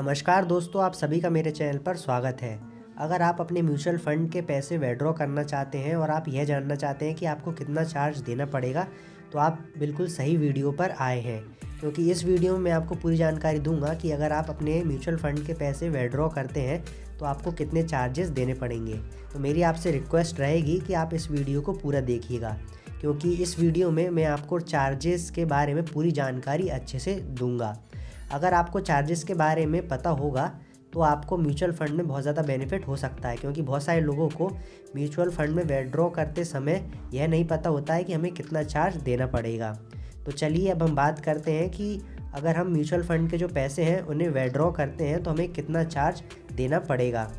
नमस्कार दोस्तों, आप सभी का मेरे चैनल पर स्वागत है। अगर आप अपने म्यूचुअल फ़ंड के पैसे विड्रॉ करना चाहते हैं और आप यह जानना चाहते हैं कि आपको कितना चार्ज देना पड़ेगा, तो आप बिल्कुल सही वीडियो पर आए हैं। क्योंकि इस वीडियो में मैं आपको पूरी जानकारी दूंगा कि अगर आप अपने म्यूचुअल फ़ंड के पैसे विड्रॉ करते हैं तो आपको कितने चार्जेस देने पड़ेंगे। तो मेरी आपसे रिक्वेस्ट रहेगी कि आप इस वीडियो को पूरा देखिएगा, क्योंकि इस वीडियो में मैं आपको चार्जेस के बारे में पूरी जानकारी अच्छे से दूंगा। अगर आपको चार्जेस के बारे में पता होगा तो आपको म्यूचुअल फ़ंड में बहुत ज़्यादा बेनिफिट हो सकता है, क्योंकि बहुत सारे लोगों को म्यूचुअल फ़ंड में विड्रॉ करते समय यह नहीं पता होता है कि हमें कितना चार्ज देना पड़ेगा। तो चलिए अब हम बात करते हैं कि अगर हम म्यूचुअल फ़ंड के जो पैसे हैं उन्हें विड्रॉ करते हैं तो हमें कितना चार्ज देना पड़ेगा।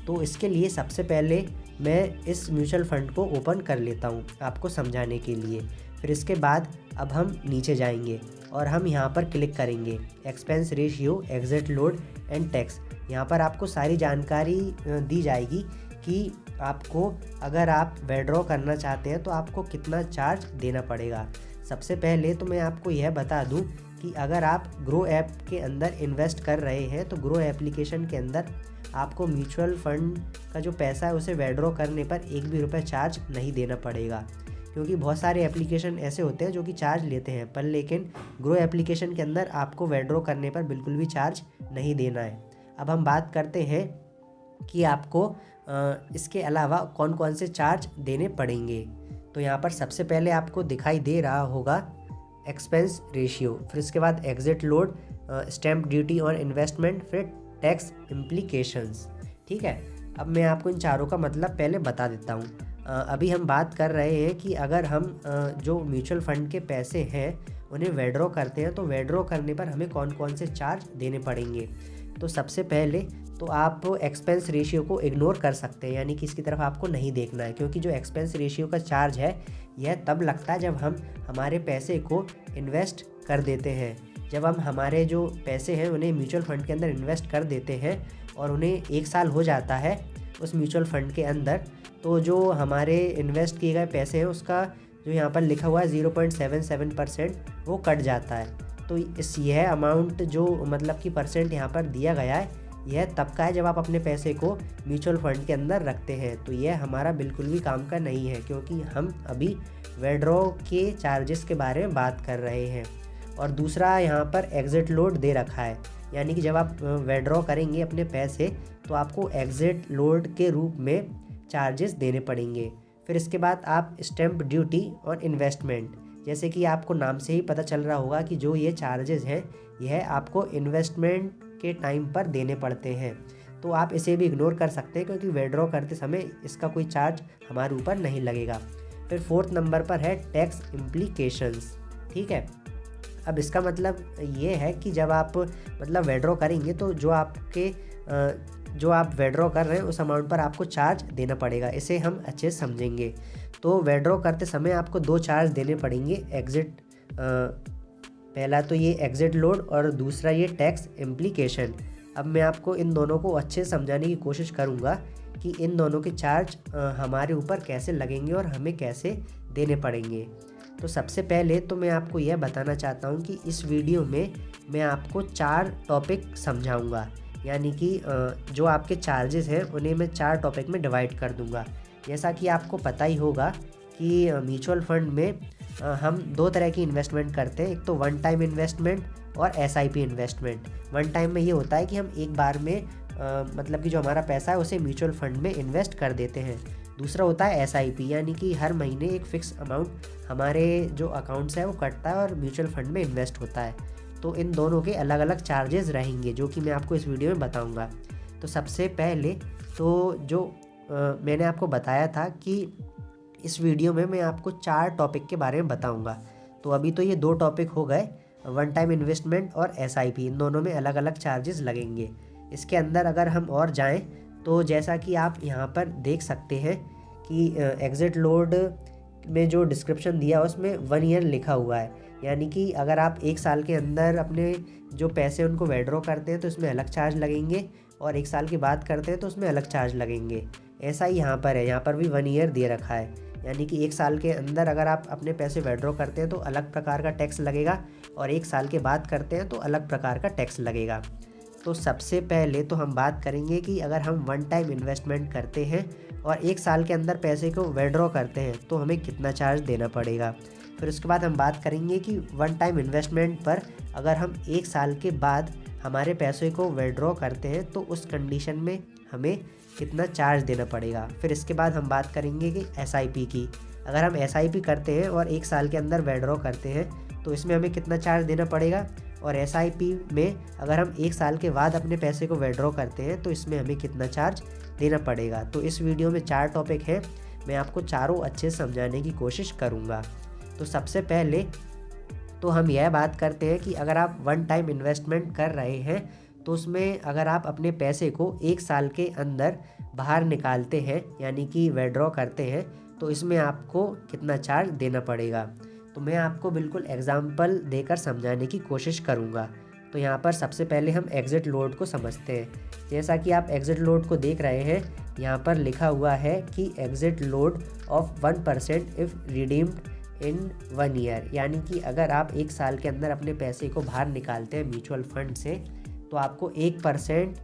तो इसके लिए सबसे पहले मैं इस म्यूचुअल फ़ंड को ओपन कर लेता हूँ आपको समझाने के लिए। फिर इसके बाद अब हम नीचे जाएंगे और हम यहाँ पर क्लिक करेंगे expense ratio, exit load and tax. यहाँ पर आपको सारी जानकारी दी जाएगी कि आपको अगर आप विड्रॉ करना चाहते हैं तो आपको कितना चार्ज देना पड़ेगा। सबसे पहले तो मैं आपको यह बता दूं कि अगर आप ग्रो ऐप के अंदर इन्वेस्ट कर रहे हैं तो ग्रो एप्लीकेशन के अंदर आपको म्यूचुअल फ़ंड का जो पैसा है उसे विड्रॉ करने पर एक भी रुपये चार्ज नहीं देना पड़ेगा। क्योंकि बहुत सारे एप्लीकेशन ऐसे होते हैं जो कि चार्ज लेते हैं, पर लेकिन ग्रो एप्लीकेशन के अंदर आपको विड्रॉ करने पर बिल्कुल भी चार्ज नहीं देना है। अब हम बात करते हैं कि आपको इसके अलावा कौन कौन से चार्ज देने पड़ेंगे। तो यहाँ पर सबसे पहले आपको दिखाई दे रहा होगा एक्सपेंस रेशियो, फिर इसके बाद exit load, stamp duty on investment, फिर टैक्स इम्प्लीकेशंस। ठीक है, अब मैं आपको इन चारों का मतलब पहले बता देता हूँ। अभी हम बात कर रहे हैं कि अगर हम जो म्यूचुअल फ़ंड के पैसे हैं उन्हें विड्रॉ करते हैं तो विड्रॉ करने पर हमें कौन कौन से चार्ज देने पड़ेंगे। तो सबसे पहले तो आप एक्सपेंस रेशियो को इग्नोर कर सकते हैं, यानी कि इसकी तरफ आपको नहीं देखना है, क्योंकि जो एक्सपेंस रेशियो का चार्ज है यह तब लगता है जब हम हमारे पैसे को इन्वेस्ट कर देते हैं। जब हम हमारे जो पैसे हैं उन्हें म्यूचुअल फ़ंड के अंदर इन्वेस्ट कर देते हैं और उन्हें 1 साल हो जाता है उस म्यूचुअल फ़ंड के अंदर, तो जो हमारे इन्वेस्ट किए गए पैसे हैं उसका जो यहाँ पर लिखा हुआ है 0.77% वो कट जाता है। तो यह अमाउंट जो मतलब कि परसेंट यहाँ पर दिया गया है यह तब का है जब आप अपने पैसे को म्यूचुअल फ़ंड के अंदर रखते हैं। तो यह हमारा बिल्कुल भी काम का नहीं है, क्योंकि हम अभी विड्रॉ के चार्जेस के बारे में बात कर रहे हैं। और दूसरा यहाँ पर एग्जिट लोड दे रखा है, यानी कि जब आप विड्रॉ करेंगे अपने पैसे तो आपको एग्जिट लोड के रूप में चार्जेस देने पड़ेंगे। फिर इसके बाद आप स्टैम्प ड्यूटी और इन्वेस्टमेंट, जैसे कि आपको नाम से ही पता चल रहा होगा कि जो ये चार्जेस हैं यह आपको इन्वेस्टमेंट के टाइम पर देने पड़ते हैं। तो आप इसे भी इग्नोर कर सकते हैं, क्योंकि विड्रॉ करते समय इसका कोई चार्ज हमारे ऊपर नहीं लगेगा। फिर 4th नंबर पर है टैक्स इम्प्लीकेशंस। ठीक है, अब इसका मतलब ये है कि जब आप मतलब विड्रॉ करेंगे तो जो आप विड्रॉ कर रहे हैं उस अमाउंट पर आपको चार्ज देना पड़ेगा। इसे हम अच्छे से समझेंगे। तो विड्रॉ करते समय आपको 2 चार्ज देने पड़ेंगे, पहला तो ये एग्जिट लोड और दूसरा ये टैक्स इम्प्लीकेशन। अब मैं आपको इन दोनों को अच्छे से समझाने की कोशिश करूँगा कि इन दोनों के चार्ज हमारे ऊपर कैसे लगेंगे और हमें कैसे देने पड़ेंगे। तो सबसे पहले तो मैं आपको यह बताना चाहता हूँ कि इस वीडियो में मैं आपको 4 टॉपिक समझाऊँगा, यानी कि जो आपके चार्जेस हैं उन्हें मैं 4 टॉपिक में डिवाइड कर दूँगा। जैसा कि आपको पता ही होगा कि म्यूचुअल फ़ंड में हम 2 तरह की इन्वेस्टमेंट करते हैं, एक तो वन टाइम इन्वेस्टमेंट और एसआईपी इन्वेस्टमेंट। वन टाइम में ये होता है कि हम एक बार में मतलब कि जो हमारा पैसा है उसे म्यूचुअल फ़ंड में इन्वेस्ट कर देते हैं। दूसरा होता है एसआईपी, यानी कि हर महीने एक फ़िक्स अमाउंट हमारे जो अकाउंट्स है वो कटता है और म्यूचुअल फ़ंड में इन्वेस्ट होता है। तो इन दोनों के अलग अलग चार्जेस रहेंगे जो कि मैं आपको इस वीडियो में बताऊँगा। तो सबसे पहले तो जो मैंने आपको बताया था कि इस वीडियो में मैं आपको 4 टॉपिक के बारे में बताऊंगा। तो अभी तो ये 2 टॉपिक हो गए, वन टाइम इन्वेस्टमेंट और एसआईपी। इन दोनों में अलग अलग चार्जेस लगेंगे। इसके अंदर अगर हम और जाएं तो जैसा कि आप यहाँ पर देख सकते हैं कि एग्जिट लोड में जो डिस्क्रिप्शन दिया उसमें 1 ईयर लिखा हुआ है, यानी कि अगर आप 1 साल के अंदर अपने जो पैसे उनको विड्रॉ करते हैं तो इसमें अलग चार्ज लगेंगे, और 1 साल की बात करते हैं तो उसमें अलग चार्ज लगेंगे। ऐसा ही यहाँ पर है, यहाँ पर भी 1 ईयर दे रखा है, यानी कि 1 साल के अंदर अगर आप अपने पैसे विड्रॉ करते हैं तो अलग प्रकार का टैक्स लगेगा और 1 साल के बाद करते हैं तो अलग प्रकार का टैक्स लगेगा। तो सबसे पहले तो हम बात करेंगे कि अगर हम वन टाइम इन्वेस्टमेंट करते हैं और 1 साल के अंदर पैसे को विड्रॉ करते हैं तो हमें कितना चार्ज देना पड़ेगा। फिर उसके बाद हम बात करेंगे कि वन टाइम इन्वेस्टमेंट पर अगर हम 1 साल के बाद हमारे पैसे को विड्रॉ करते हैं तो उस कंडीशन में हमें कितना चार्ज देना पड़ेगा। फिर इसके बाद हम बात करेंगे कि एसआईपी की। अगर हम एसआईपी करते हैं और 1 साल के अंदर विड्रॉ करते हैं तो इसमें हमें कितना चार्ज देना पड़ेगा। और एसआईपी में अगर हम 1 साल के बाद अपने पैसे को विड्रॉ करते हैं तो इसमें हमें कितना चार्ज देना पड़ेगा। तो इस वीडियो में 4 टॉपिक हैं, मैं आपको चारों अच्छे से समझाने की कोशिश करूँगा। तो सबसे पहले तो हम यह बात करते हैं कि अगर आप वन टाइम इन्वेस्टमेंट कर रहे हैं तो उसमें अगर आप अपने पैसे को 1 साल के अंदर बाहर निकालते हैं यानी कि विड्रॉ करते हैं तो इसमें आपको कितना चार्ज देना पड़ेगा। तो मैं आपको बिल्कुल एग्जाम्पल देकर समझाने की कोशिश करूँगा। तो यहाँ पर सबसे पहले हम एग्ज़िट लोड को समझते हैं। जैसा कि आप एग्ज़िट लोड को देख रहे हैं, यहाँ पर लिखा हुआ है कि exit load of 1% if redeemed in 1 year, यानी कि अगर आप 1 साल के अंदर अपने पैसे को बाहर निकालते हैं म्यूचुअल फंड से तो आपको 1%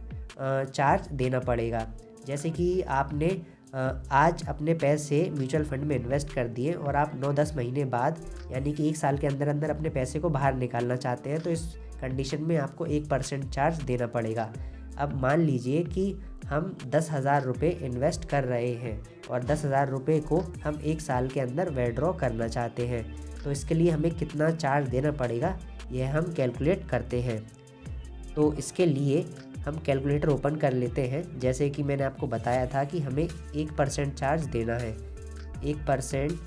चार्ज देना पड़ेगा। जैसे कि आपने आज अपने पैसे म्यूचुअल फंड में इन्वेस्ट कर दिए और आप 9-10 महीने बाद यानी कि 1 साल के अंदर अंदर अपने पैसे को बाहर निकालना चाहते हैं तो इस कंडीशन में आपको 1% चार्ज देना पड़ेगा। अब मान लीजिए कि हम 10,000 रुपये इन्वेस्ट कर रहे हैं और 10,000 रुपये को हम 1 साल के अंदर विड्रॉ करना चाहते हैं तो इसके लिए हमें कितना चार्ज देना पड़ेगा यह हम कैलकुलेट करते हैं। तो इसके लिए हम कैलकुलेटर ओपन कर लेते हैं। जैसे कि मैंने आपको बताया था कि हमें 1% चार्ज देना है। 1%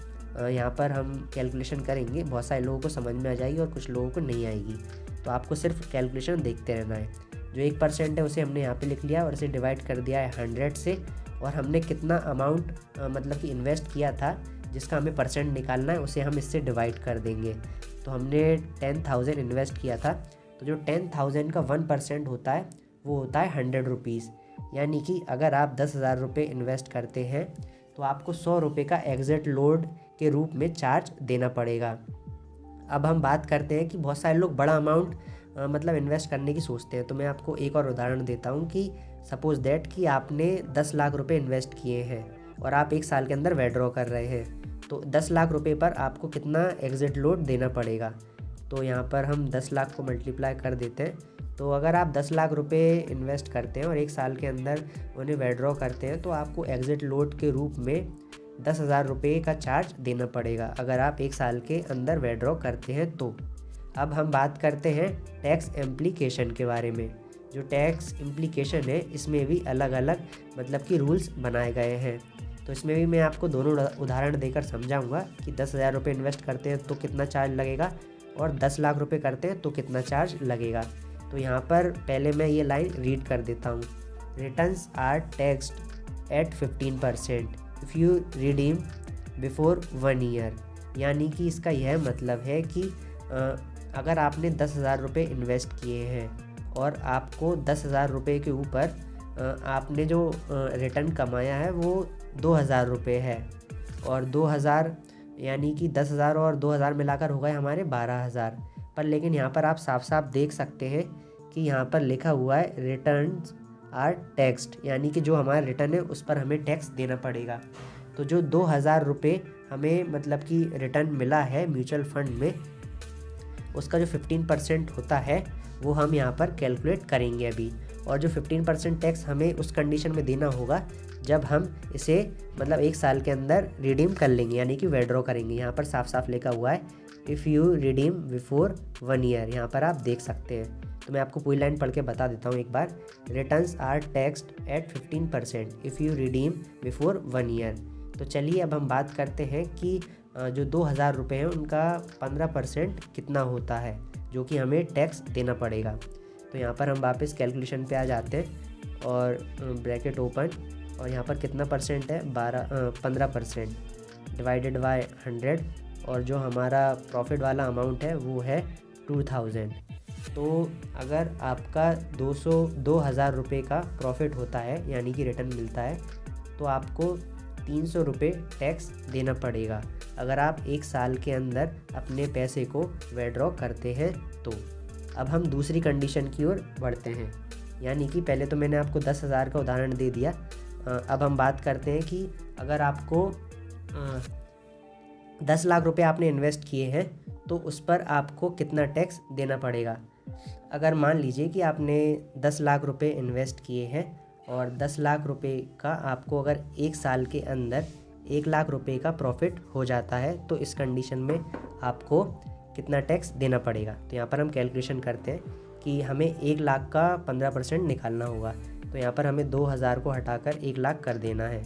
यहाँ पर हम कैलकुलेशन करेंगे, बहुत सारे लोगों को समझ में आ जाएगी और कुछ लोगों को नहीं आएगी, तो आपको सिर्फ कैलकुलेशन देखते रहना है। जो 1% है उसे हमने यहाँ पे लिख लिया और इसे डिवाइड कर दिया है 100 से, और हमने कितना अमाउंट मतलब कि इन्वेस्ट किया था जिसका हमें परसेंट निकालना है उसे हम इससे डिवाइड कर देंगे। तो हमने 10,000 इन्वेस्ट किया था तो जो 10,000 का 1% होता है वो होता है 100 रुपीज़, यानी कि अगर आप 10,000 रुपये इन्वेस्ट करते हैं तो आपको 100 रुपये का एग्ज़िट लोड के रूप में चार्ज देना पड़ेगा। अब हम बात करते हैं कि बहुत सारे लोग बड़ा अमाउंट मतलब इन्वेस्ट करने की सोचते हैं। तो मैं आपको एक और उदाहरण देता हूँ कि सपोज़ दैट कि आपने 10 लाख रुपए इन्वेस्ट किए हैं और आप 1 साल के अंदर विड्रॉ कर रहे हैं तो 10 लाख रुपए पर आपको कितना एग्ज़िट लोड देना पड़ेगा। तो यहाँ पर हम 10 लाख को मल्टीप्लाई कर देते हैं। तो अगर आप 10 लाख रुपए इन्वेस्ट करते हैं और 1 साल के अंदर उन्हें विड्रॉ करते हैं तो आपको एग्ज़िट लोड के रूप में 10,000 रुपये का चार्ज देना पड़ेगा अगर आप 1 साल के अंदर विड्रॉ करते हैं तो। अब हम बात करते हैं टैक्स इम्प्लीकेशन के बारे में। जो टैक्स इम्प्लीकेशन है इसमें भी अलग अलग मतलब कि रूल्स बनाए गए हैं। तो इसमें भी मैं आपको दोनों उदाहरण देकर समझाऊंगा कि 10,000 रुपये इन्वेस्ट करते हैं तो कितना चार्ज लगेगा और 10 लाख रुपए करते हैं तो कितना चार्ज लगेगा। तो यहाँ पर पहले मैं ये लाइन रीड कर देता हूँ। Returns are taxed at 15% if you redeem before 1 year, यानी कि इसका यह मतलब है कि अगर आपने 10,000 रुपये इन्वेस्ट किए हैं और आपको 10,000 रुपये के ऊपर आपने जो रिटर्न कमाया है वो 2,000 रुपये है और 2,000 यानी कि 10,000 और 2,000 मिलाकर हो गए हमारे 12,000। पर लेकिन यहाँ पर आप साफ साफ देख सकते हैं कि यहाँ पर लिखा हुआ है रिटर्न्स आर टैक्स्ड, यानी कि जो हमारा रिटर्न है उस पर हमें टैक्स देना पड़ेगा। तो जो 2,000 रुपये हमें मतलब कि रिटर्न मिला है म्यूचुअल फंड में उसका जो 15% होता है वो हम यहाँ पर कैलकुलेट करेंगे अभी। और जो 15% टैक्स हमें उस कंडीशन में देना होगा जब हम इसे मतलब 1 साल के अंदर रिडीम कर लेंगे यानी कि विड्रॉ करेंगे। यहाँ पर साफ साफ लिखा हुआ है if you redeem before 1 year, यहाँ पर आप देख सकते हैं। तो मैं आपको पूरी लाइन पढ़ के बता देता हूँ एक बार। Returns are taxed at 15% if you redeem before 1 year. तो चलिए अब हम बात करते हैं कि जो 2,000 रुपये हैं उनका 15% कितना होता है जो कि हमें टैक्स देना पड़ेगा। तो यहाँ पर हम वापस कैलकुलेशन पे आ जाते हैं और ब्रैकेट ओपन और यहाँ पर कितना परसेंट है 15% डिवाइडेड बाय 100 और जो हमारा प्रॉफिट वाला अमाउंट है वो है 2,000। तो अगर आपका 2,000 रुपये का प्रॉफिट होता है यानी कि रिटर्न मिलता है तो आपको 300 रुपये टैक्स देना पड़ेगा अगर आप 1 साल के अंदर अपने पैसे को विड्रॉ करते हैं तो। अब हम दूसरी कंडीशन की ओर बढ़ते हैं, यानी कि पहले तो मैंने आपको 10,000 का उदाहरण दे दिया। अब हम बात करते हैं कि अगर आपको 10 लाख रुपए आपने इन्वेस्ट किए हैं तो उस पर आपको कितना टैक्स देना पड़ेगा। अगर मान लीजिए कि आपने 10 लाख रुपए इन्वेस्ट किए हैं और 10 लाख रुपए का आपको अगर 1 साल के अंदर 1 लाख रुपए का प्रॉफिट हो जाता है तो इस कंडीशन में आपको कितना टैक्स देना पड़ेगा। तो यहाँ पर हम कैलकुलेशन करते हैं कि हमें 1 लाख का 15% निकालना होगा। तो यहाँ पर हमें 2,000 को हटाकर 1 लाख कर देना है।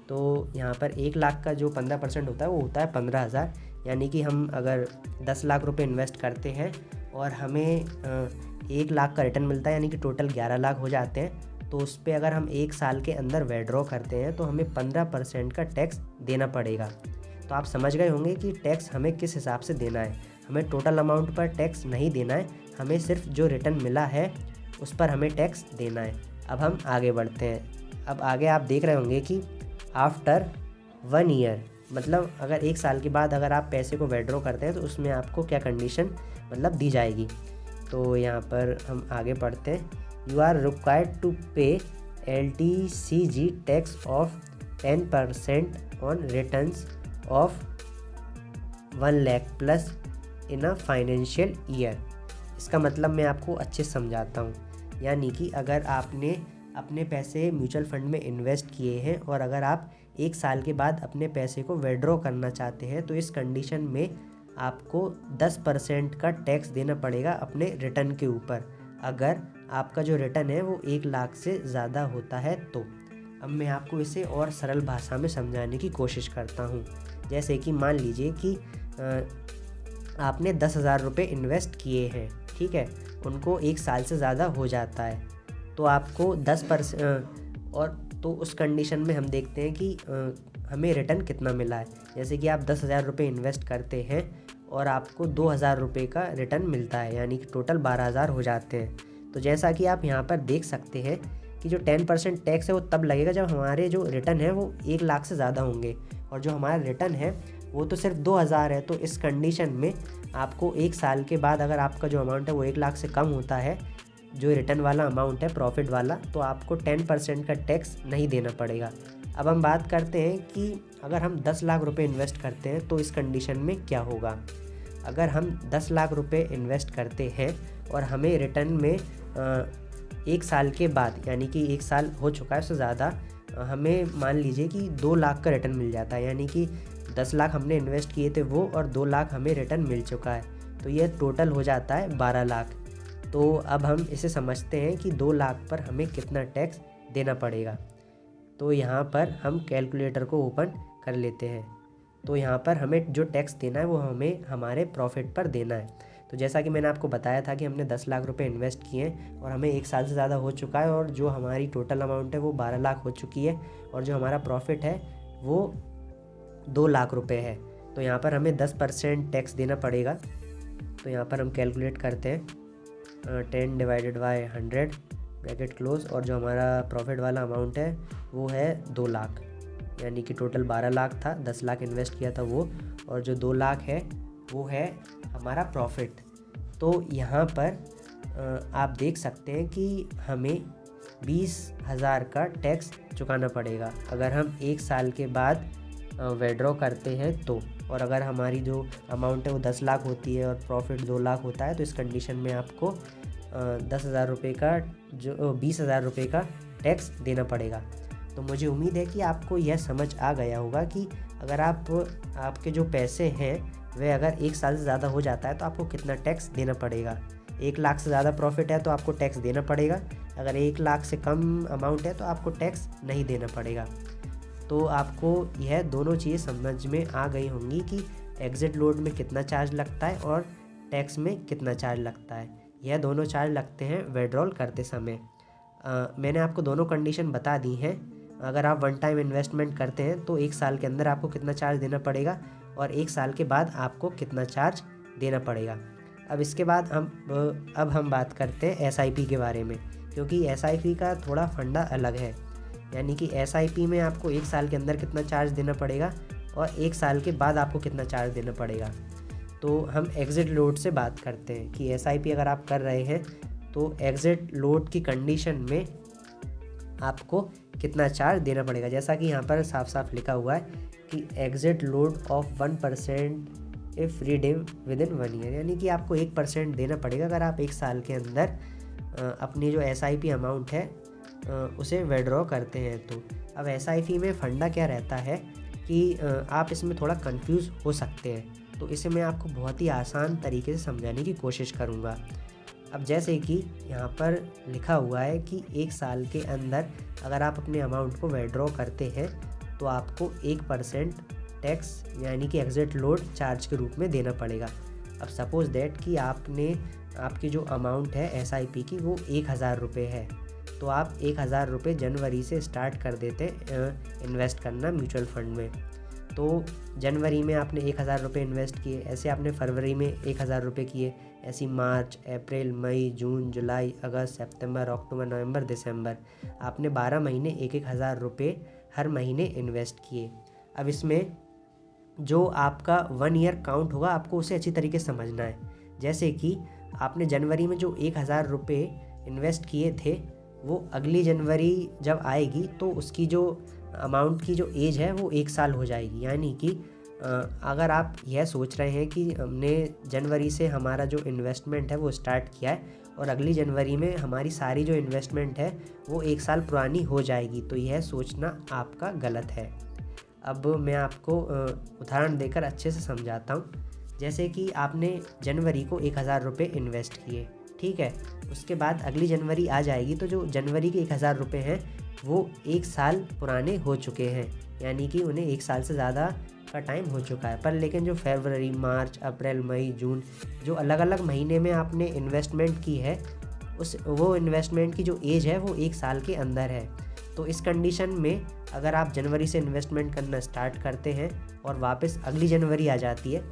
तो यहाँ पर 1 लाख का जो 15% होता है वो होता है 15,000। यानी कि हम अगर 10 लाख रुपए इन्वेस्ट करते हैं और हमें 1 लाख का रिटर्न मिलता है, यानी कि टोटल 11 लाख हो जाते हैं। तो उस पर अगर हम 1 साल के अंदर विड्रॉ करते हैं तो हमें 15% का टैक्स देना पड़ेगा। तो आप समझ गए होंगे कि टैक्स हमें किस हिसाब से देना है। हमें टोटल अमाउंट पर टैक्स नहीं देना है, हमें सिर्फ जो रिटर्न मिला है उस पर हमें टैक्स देना है। अब हम आगे बढ़ते हैं। अब आगे आप देख रहे होंगे कि आफ्टर 1 ईयर, मतलब अगर 1 साल के बाद अगर आप पैसे को विड्रॉ करते हैं तो उसमें आपको क्या कंडीशन मतलब दी जाएगी। तो यहाँ पर हम आगे पढ़ते हैं। यू आर रिक्वायर्ड टू पे LTCG tax of 10% on returns of 1 lakh plus in a financial year. इसका मतलब मैं आपको अच्छे से समझाता हूँ। यानी कि अगर आपने अपने पैसे म्यूचुअल फंड में इन्वेस्ट किए हैं और अगर आप 1 साल के बाद अपने पैसे को विड्रॉ करना चाहते हैं तो इस कंडीशन में आपको 10% का टैक्स देना पड़ेगा अपने रिटर्न के ऊपर, अगर आपका जो रिटर्न है वो 1 लाख से ज़्यादा होता है तो। अब मैं आपको इसे और सरल भाषा में समझाने की कोशिश करता हूँ। जैसे कि मान लीजिए कि आपने 10,000 रुपये इन्वेस्ट किए हैं, ठीक है, उनको 1 साल से ज़्यादा हो जाता है तो आपको 10% और तो उस कंडीशन में हम देखते हैं कि हमें रिटर्न कितना मिला है। जैसे कि आप 10,000 रुपये इन्वेस्ट करते हैं और आपको 2,000 रुपये का रिटर्न मिलता है, यानी कि टोटल 12,000 हो जाते हैं। तो जैसा कि आप यहाँ पर देख सकते हैं कि जो 10% टैक्स है वो तब लगेगा जब हमारे जो रिटर्न है वो 1 लाख से ज़्यादा होंगे और जो हमारा रिटर्न है वो तो सिर्फ 2,000 है। तो इस कंडीशन में आपको 1 साल के बाद अगर आपका जो अमाउंट है वो 1 लाख से कम होता है, जो रिटर्न वाला अमाउंट है प्रॉफिट वाला, तो आपको 10% का टैक्स नहीं देना पड़ेगा। अब हम बात करते हैं कि अगर हम 10 लाख रुपए इन्वेस्ट करते हैं तो इस कंडीशन में क्या होगा। अगर हम 10 लाख रुपए इन्वेस्ट करते हैं और हमें रिटर्न में 1 साल के बाद, यानी कि 1 साल हो चुका है उससे ज़्यादा, हमें मान लीजिए कि 2 लाख का रिटर्न मिल जाता है, यानी कि 10 लाख हमने इन्वेस्ट किए थे वो और 2 लाख हमें रिटर्न मिल चुका है, तो ये टोटल हो जाता है 12 लाख। तो अब हम इसे समझते हैं कि 2 लाख पर हमें कितना टैक्स देना पड़ेगा। तो यहाँ पर हम कैलकुलेटर को ओपन कर लेते हैं। तो यहाँ पर हमें जो टैक्स देना है वो हमें हमारे प्रॉफिट पर देना है। तो जैसा कि मैंने आपको बताया था कि हमने 10 लाख रुपए इन्वेस्ट किए और हमें 1 साल से ज़्यादा हो चुका है और जो हमारी टोटल अमाउंट है वो 12 लाख हो चुकी है और जो हमारा प्रॉफिट है वो 2 लाख रुपए है। तो यहाँ पर हमें 10% टैक्स देना पड़ेगा। तो यहाँ पर हम कैलकुलेट करते हैं 10 डिवाइडेड बाय 100 ब्रैकेट क्लोज, और जो हमारा प्रॉफिट वाला अमाउंट है वो है 2 लाख, यानी कि टोटल 12 लाख था, 10 लाख इन्वेस्ट किया था वो, और जो 2 लाख है वो है हमारा प्रॉफिट। तो यहाँ पर आप देख सकते हैं कि हमें 20,000 का टैक्स चुकाना पड़ेगा अगर हम 1 साल के बाद विड्रॉ करते हैं तो। और अगर हमारी जो अमाउंट है वो 10 लाख होती है और प्रॉफिट 2 लाख होता है तो इस कंडीशन में आपको 10,000 रुपये का जो 20,000 रुपये का टैक्स देना पड़ेगा। तो मुझे उम्मीद है कि आपको यह समझ आ गया होगा कि अगर आपके जो पैसे हैं वह अगर 1 साल से ज़्यादा हो जाता है तो आपको कितना टैक्स देना पड़ेगा। 1 लाख से ज़्यादा प्रॉफिट है तो आपको टैक्स देना पड़ेगा, अगर 1 लाख से कम अमाउंट है तो आपको टैक्स नहीं देना पड़ेगा। तो आपको यह दोनों चीज़ें समझ में आ गई होंगी कि एग्जिट लोड में कितना चार्ज लगता है और टैक्स में कितना चार्ज लगता है। यह दोनों चार्ज लगते हैं विड्रॉल करते समय। मैंने आपको दोनों कंडीशन बता दी हैं। अगर आप 1 टाइम इन्वेस्टमेंट करते हैं तो 1 साल के अंदर आपको कितना चार्ज देना पड़ेगा और 1 साल के बाद आपको कितना चार्ज देना पड़ेगा। अब इसके बाद हम बात करते हैं SIP के बारे में, क्योंकि SIP का थोड़ा फंडा अलग है। यानी कि SIP में आपको 1 साल के अंदर कितना चार्ज देना पड़ेगा और 1 साल के बाद आपको कितना चार्ज देना पड़ेगा। तो हम एग्ज़िट लोड से बात करते हैं कि एसआईपी अगर आप कर रहे हैं तो एग्ज़िट लोड की कंडीशन में आपको कितना चार्ज देना पड़ेगा। जैसा कि यहाँ पर साफ साफ लिखा हुआ है कि exit load of 1% if redeem with in 1 year, यानी कि आपको 1% देना पड़ेगा अगर आप 1 साल के अंदर अपनी जो एसआईपी अमाउंट है उसे विड्रॉ करते हैं। तो अब एसआईपी में फंडा क्या रहता है कि आप इसमें थोड़ा कंफ्यूज हो सकते हैं, तो इसे मैं आपको बहुत ही आसान तरीके से समझाने की कोशिश करूँगा। अब जैसे कि यहाँ पर लिखा हुआ है कि 1 साल के अंदर अगर आप अपने अमाउंट को विड्रॉ करते हैं तो आपको 1% टैक्स यानी कि एग्ज़िट लोड चार्ज के रूप में देना पड़ेगा। अब सपोज़ दैट कि आपकी जो अमाउंट है एसआईपी की वो 1000 रुपये है, तो आप 1000 रुपये जनवरी से स्टार्ट कर देते इन्वेस्ट करना म्यूचुअल फंड में। तो जनवरी में आपने 1000 रुपये इन्वेस्ट किए, ऐसे आपने फरवरी में 1000 रुपये किए, ऐसी मार्च, अप्रैल, मई, जून, जुलाई, अगस्त, सितंबर, अक्टूबर, नवंबर, दिसंबर, आपने 12 महीने 1-1000 रुपये हर महीने इन्वेस्ट किए। अब इसमें जो आपका 1 ईयर काउंट होगा आपको उसे अच्छी तरीके से समझना है। जैसे कि आपने जनवरी में जो 1000 रुपये इन्वेस्ट किए थे वो अगली जनवरी जब आएगी तो उसकी जो अमाउंट की जो एज है वो 1 साल हो जाएगी। यानी कि अगर आप यह सोच रहे हैं कि हमने जनवरी से हमारा जो इन्वेस्टमेंट है वो स्टार्ट किया है और अगली जनवरी में हमारी सारी जो इन्वेस्टमेंट है वो 1 साल पुरानी हो जाएगी, तो यह सोचना आपका गलत है। अब मैं आपको उदाहरण देकर अच्छे से समझाता हूँ। जैसे कि आपने जनवरी को 1000 रुपये इन्वेस्ट किए, ठीक है, उसके बाद अगली जनवरी आ जाएगी तो जो जनवरी के 1000 रुपये हैं वो 1 साल पुराने हो चुके हैं, यानी कि उन्हें 1 साल से ज़्यादा का टाइम हो चुका है। पर लेकिन जो फरवरी, मार्च, अप्रैल, मई, जून जो अलग अलग महीने में आपने इन्वेस्टमेंट की है वो इन्वेस्टमेंट की जो एज है वो 1 साल के अंदर है। तो इस कंडीशन में अगर आप जनवरी से इन्वेस्टमेंट करना स्टार्ट करते हैं और वापस अगली जनवरी आ जाती है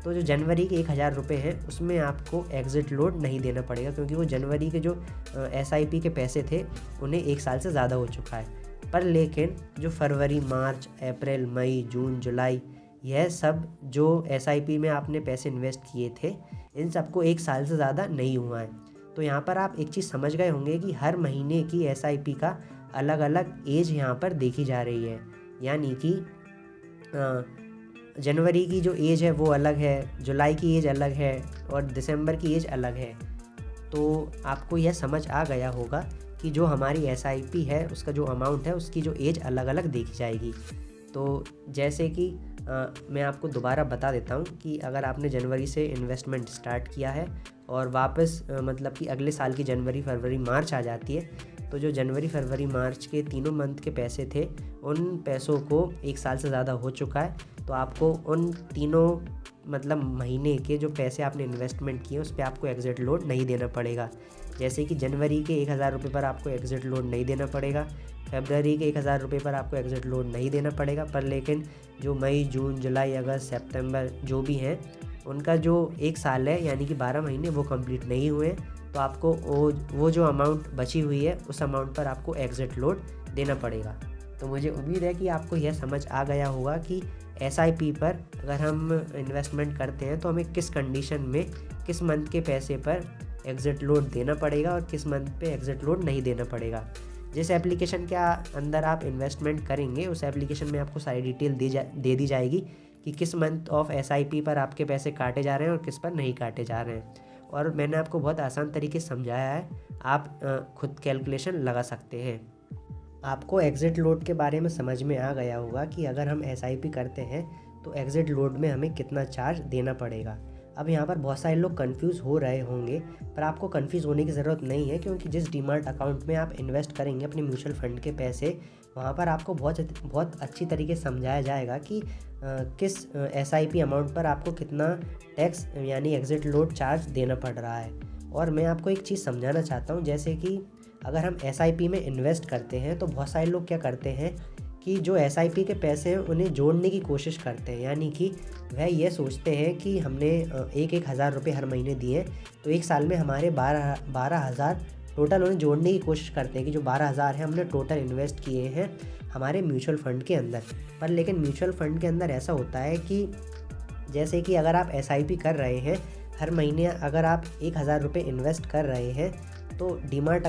तो जो जनवरी के 1000 रुपये हैं उसमें आपको एग्ज़िट लोड नहीं देना पड़ेगा, क्योंकि वो जनवरी के जो एसआईपी के पैसे थे उन्हें 1 साल से ज़्यादा हो चुका है। पर लेकिन जो फरवरी, मार्च, अप्रैल, मई, जून, जुलाई, यह सब जो एसआईपी में आपने पैसे इन्वेस्ट किए थे इन सबको 1 साल से ज़्यादा नहीं हुआ है। तो यहाँ पर आप एक चीज़ समझ गए होंगे कि हर महीने की एसआईपी का अलग अलग एज यहाँ पर देखी जा रही है। यानी कि जनवरी की जो एज है वो अलग है, जुलाई की एज अलग है और दिसंबर की एज अलग है। तो आपको यह समझ आ गया होगा कि जो हमारी एसआईपी है उसका जो अमाउंट है उसकी जो एज अलग अलग देखी जाएगी। तो जैसे कि मैं आपको दोबारा बता देता हूँ कि अगर आपने जनवरी से इन्वेस्टमेंट स्टार्ट किया है और वापस मतलब कि अगले साल की जनवरी, फरवरी, मार्च आ जाती है तो जो जनवरी, फरवरी, मार्च के तीनों मंथ के पैसे थे उन पैसों को 1 साल से ज़्यादा हो चुका है, तो आपको उन तीनों मतलब महीने के जो पैसे आपने इन्वेस्टमेंट किए उस पर आपको एग्ज़िट लोड नहीं देना पड़ेगा। जैसे कि जनवरी के 1000 रुपये पर आपको एग्ज़िट लोड नहीं देना पड़ेगा, फरवरी के 1000 रुपये पर आपको एग्ज़िट लोड नहीं देना पड़ेगा, पर लेकिन जो मई, जून, जुलाई, अगस्त, सितंबर जो भी हैं उनका जो 1 साल है यानी कि 12 महीने वो कंप्लीट नहीं हुए, तो आपको वो जो अमाउंट बची हुई है उस अमाउंट पर आपको एग्ज़िट लोड देना पड़ेगा। तो मुझे उम्मीद है कि आपको यह समझ आ गया होगा कि एसआईपी पर अगर हम इन्वेस्टमेंट करते हैं तो हमें किस कंडीशन में किस मंथ के पैसे पर एग्ज़िट लोड देना पड़ेगा और किस मंथ पे एग्ज़िट लोड नहीं देना पड़ेगा। जिस एप्लीकेशन के अंदर आप इन्वेस्टमेंट करेंगे उस एप्लीकेशन में आपको सारी डिटेल दे दी जाएगी कि किस मंथ ऑफ एसआईपी पर आपके पैसे काटे जा रहे हैं और किस पर नहीं काटे जा रहे हैं। और मैंने आपको बहुत आसान तरीके से समझाया है, आप खुद कैलकुलेशन लगा सकते हैं। आपको एग्ज़िट लोड के बारे में समझ में आ गया होगा कि अगर हम एसआईपी करते हैं तो एग्ज़िट लोड में हमें कितना चार्ज देना पड़ेगा। अब यहाँ पर बहुत सारे लोग कंफ्यूज हो रहे होंगे, पर आपको कंफ्यूज होने की ज़रूरत नहीं है, क्योंकि जिस डीमैट अकाउंट में आप इन्वेस्ट करेंगे अपने म्यूचुअल फंड के पैसे, वहाँ पर आपको बहुत अच्छी तरीके से समझाया जाएगा कि किस एसआईपी अमाउंट पर आपको कितना टैक्स यानी एग्ज़िट लोड चार्ज देना पड़ रहा है। और मैं आपको एक चीज़ समझाना चाहता हूँ, जैसे कि अगर हम एसआईपी में इन्वेस्ट करते हैं तो बहुत सारे लोग क्या करते हैं कि जो एसआईपी के पैसे हैं उन्हें जोड़ने की कोशिश करते हैं, यानी कि वह ये सोचते हैं कि हमने 1-1 हज़ार रुपये हर महीने दिए तो 1 साल में हमारे 12,000 टोटल उन्हें जोड़ने की कोशिश करते हैं कि जो 12,000 हैं हमने टोटल इन्वेस्ट किए हैं हमारे म्यूचुअल फ़ंड के अंदर। पर लेकिन म्यूचुअल फ़ंड के अंदर ऐसा होता है कि जैसे कि अगर आप एसआईपी कर रहे हैं, हर महीने अगर आप 1000 रुपये इन्वेस्ट कर रहे हैं, तो डीमार्ट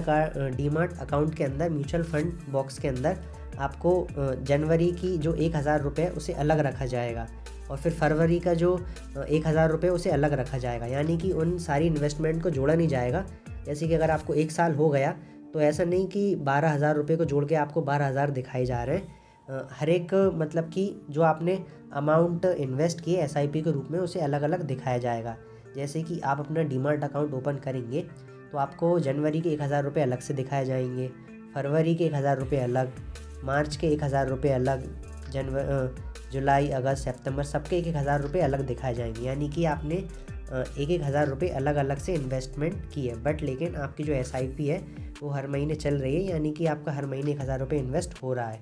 अकाउंट के अंदर म्यूचुअल फंड बॉक्स के अंदर आपको जनवरी की जो 1000 रुपये उसे अलग रखा जाएगा, और फिर फरवरी का जो 1000 रुपये उसे अलग रखा जाएगा। यानी कि उन सारी इन्वेस्टमेंट को जोड़ा नहीं जाएगा। जैसे कि अगर आपको 1 साल हो गया तो ऐसा नहीं कि 12,000 रुपये को जोड़ के आपको 12,000 दिखाए जा रहे हैं। हर एक मतलब कि जो आपने अमाउंट इन्वेस्ट किए एसआईपी के रूप में उसे अलग अलग दिखाया जाएगा। जैसे कि आप अपना डीमार्ट अकाउंट ओपन करेंगे तो आपको जनवरी के 1000 रुपये अलग से दिखाए जाएंगे, फरवरी के 1000 रुपये अलग, मार्च के 1000 रुपये अलग, जुलाई, अगस्त, सितंबर सबके 1000 रुपये अलग दिखाए जाएंगे। यानी कि आपने 1000 रुपये अलग अलग से इन्वेस्टमेंट की है, बट लेकिन आपकी जो एसआईपी है वो हर महीने चल रही है। यानी कि आपका हर महीने 1000 रुपये इन्वेस्ट हो रहा है।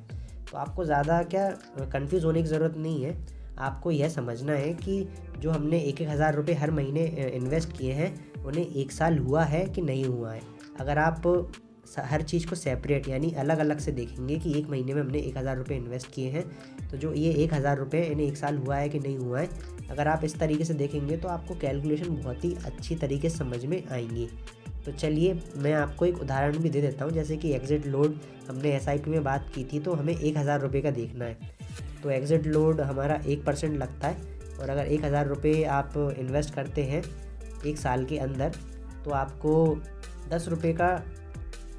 तो आपको ज़्यादा कंफ्यूज होने की ज़रूरत नहीं है। आपको यह समझना है कि जो हमने 1000 रुपये हर महीने इन्वेस्ट किए हैं उन्हें 1 साल हुआ है कि नहीं हुआ है। अगर आप हर चीज़ को सेपरेट यानी अलग अलग से देखेंगे कि 1 महीने में हमने 1000 रुपये इन्वेस्ट किए हैं, तो जो ये 1000 रुपये इन्हें 1 साल हुआ है कि नहीं हुआ है, अगर आप इस तरीके से देखेंगे तो आपको कैलकुलेशन बहुत ही अच्छी तरीके से समझ में आएंगी। तो चलिए मैं आपको एक उदाहरण भी दे देता हूँ। जैसे कि एग्जिट लोड हमने एसआईपी में बात की थी, तो हमें 1000 रुपये का देखना है। तो एग्जिट लोड हमारा 1% लगता है, और अगर 1000 रुपये आप इन्वेस्ट करते हैं 1 साल के अंदर, तो आपको 10 रुपये का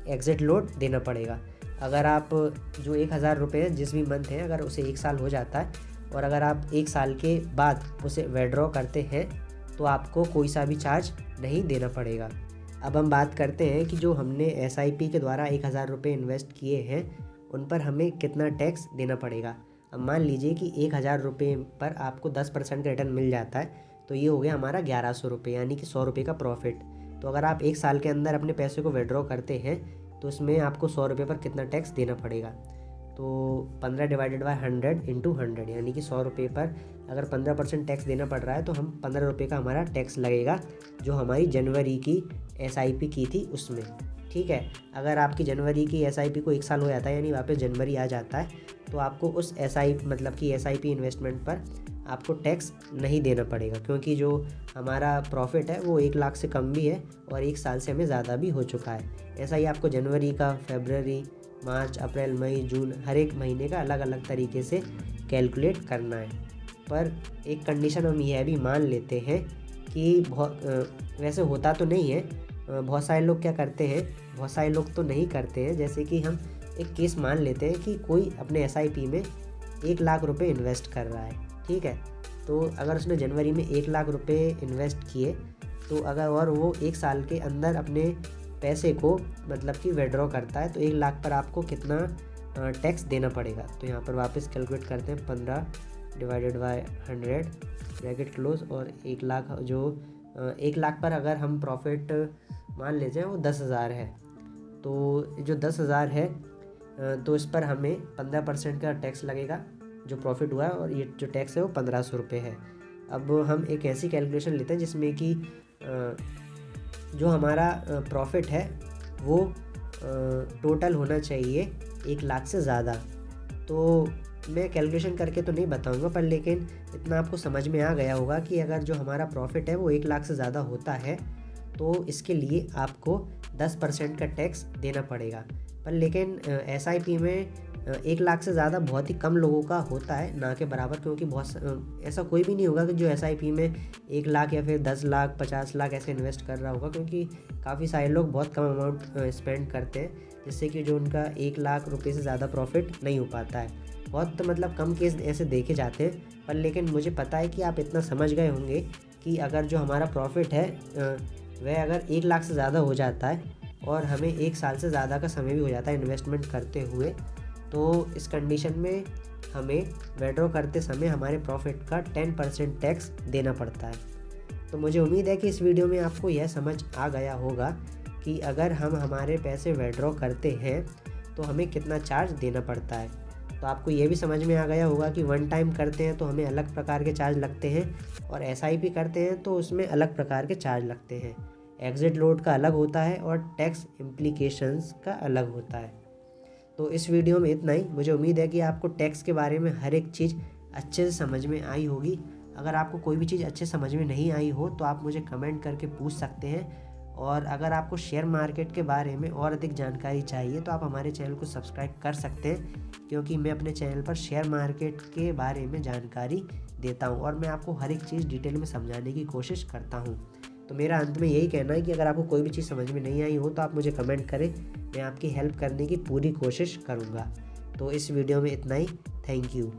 एग्जिट लोड देना पड़ेगा। अगर आप जो 1000 रुपये जिस भी मंथ हैं अगर उसे 1 साल हो जाता है, और अगर आप 1 साल के बाद उसे विड्रॉ करते हैं तो आपको कोई सा भी चार्ज नहीं देना पड़ेगा। अब हम बात करते हैं कि जो हमने एसआईपी के द्वारा 1000 रुपये इन्वेस्ट किए हैं उन पर हमें कितना टैक्स देना पड़ेगा। अब मान लीजिए कि 1000 रुपये पर आपको 10% का रिटर्न मिल जाता है, तो ये हो गया हमारा 1100 रुपये, यानी कि 100 रुपये का प्रॉफिट। तो अगर आप 1 साल के अंदर अपने पैसे को विड्रॉ करते हैं तो उसमें आपको 100 रुपये पर कितना टैक्स देना पड़ेगा। तो 15 डिवाइडेड बाय 100 इंटू 100, यानी कि 100 रुपये पर अगर 15% टैक्स देना पड़ रहा है तो हम 15 रुपये का हमारा टैक्स लगेगा जो हमारी जनवरी की एसआईपी की थी उसमें। ठीक है, अगर आपकी जनवरी की एसआईपी को 1 साल हो जाता है यानी वापस जनवरी आ जाता है, तो आपको उस एसआईपी इन्वेस्टमेंट पर आपको टैक्स नहीं देना पड़ेगा, क्योंकि जो हमारा प्रॉफिट है वो 1 लाख से कम भी है और 1 साल से हमें ज़्यादा भी हो चुका है। ऐसा ही आपको जनवरी का, फरवरी, मार्च, अप्रैल, मई, जून हर एक महीने का अलग अलग तरीके से कैलकुलेट करना है। पर एक कंडीशन हम यह भी मान लेते हैं कि वैसे होता तो नहीं है, बहुत सारे लोग क्या करते हैं, बहुत सारे लोग तो नहीं करते हैं। जैसे कि हम एक केस मान लेते हैं कि कोई अपने एसआईपी में 1 लाख रुपए इन्वेस्ट कर रहा है। ठीक है, तो अगर उसने जनवरी में 1 लाख रुपए इन्वेस्ट किए, तो अगर और वो 1 साल के अंदर अपने पैसे को मतलब कि विड्रॉ करता है, तो 1 लाख पर आपको कितना टैक्स देना पड़ेगा। तो यहाँ पर वापस कैलकुलेट करते हैं, 15 डिवाइडेड बाय 100 ब्रैकेट क्लोज, और 1 लाख जो 1 लाख पर अगर हम प्रॉफिट मान लेते हैं वो 10,000 है, तो जो 10,000 है तो इस पर हमें 15% का टैक्स लगेगा जो प्रॉफिट हुआ है, और ये जो टैक्स है वो 1500 रुपये है। अब हम एक ऐसी कैलकुलेशन लेते हैं जिसमें कि जो हमारा प्रॉफिट है वो टोटल होना चाहिए 1 लाख से ज़्यादा। तो मैं कैलकुलेशन करके तो नहीं बताऊंगा, पर लेकिन इतना आपको समझ में आ गया होगा कि अगर जो हमारा प्रॉफिट है वो 1 लाख से ज़्यादा होता है तो इसके लिए आपको 10% का टैक्स देना पड़ेगा। पर लेकिन एसआईपी में 1 लाख से ज़्यादा बहुत ही कम लोगों का होता है, ना के बराबर, क्योंकि बहुत ऐसा कोई भी नहीं होगा कि जो एसआईपी में 1 लाख या फिर 10 लाख 50 लाख ऐसे इन्वेस्ट कर रहा होगा, क्योंकि काफ़ी सारे लोग बहुत कम अमाउंट स्पेंड करते हैं, जिससे कि जो उनका 1 लाख रुपये से ज़्यादा प्रॉफिट नहीं हो पाता है। बहुत मतलब कम केस ऐसे देखे जाते हैं। पर लेकिन मुझे पता है कि आप इतना समझ गए होंगे कि अगर जो हमारा प्रॉफिट है वह अगर 1 लाख से ज़्यादा हो जाता है और हमें 1 साल से ज़्यादा का समय भी हो जाता है इन्वेस्टमेंट करते हुए, तो इस कंडीशन में हमें विड्रॉ करते समय हमारे प्रॉफिट का 10% टैक्स देना पड़ता है। तो मुझे उम्मीद है कि इस वीडियो में आपको यह समझ आ गया होगा कि अगर हम हमारे पैसे विड्रॉ करते हैं तो हमें कितना चार्ज देना पड़ता है। तो आपको ये भी समझ में आ गया होगा कि वन टाइम करते हैं तो हमें अलग प्रकार के चार्ज लगते हैं, और एसआईपी करते हैं तो उसमें अलग प्रकार के चार्ज लगते हैं। एग्जिट लोड का अलग होता है और टैक्स इम्प्लीकेशंस का अलग होता है। तो इस वीडियो में इतना ही। मुझे उम्मीद है कि आपको टैक्स के बारे में हर एक चीज़ अच्छे से समझ में आई होगी। अगर आपको कोई भी चीज़ अच्छे समझ में नहीं आई हो तो आप मुझे कमेंट करके पूछ सकते हैं। और अगर आपको शेयर मार्केट के बारे में और अधिक जानकारी चाहिए तो आप हमारे चैनल को सब्सक्राइब कर सकते हैं, क्योंकि मैं अपने चैनल पर शेयर मार्केट के बारे में जानकारी देता हूं और मैं आपको हर एक चीज़ डिटेल में समझाने की कोशिश करता हूं। तो मेरा अंत में यही कहना है कि अगर आपको कोई भी चीज़ समझ में नहीं आई हो तो आप मुझे कमेंट करें, मैं आपकी हेल्प करने की पूरी कोशिश करूँगा। तो इस वीडियो में इतना ही। Thank you.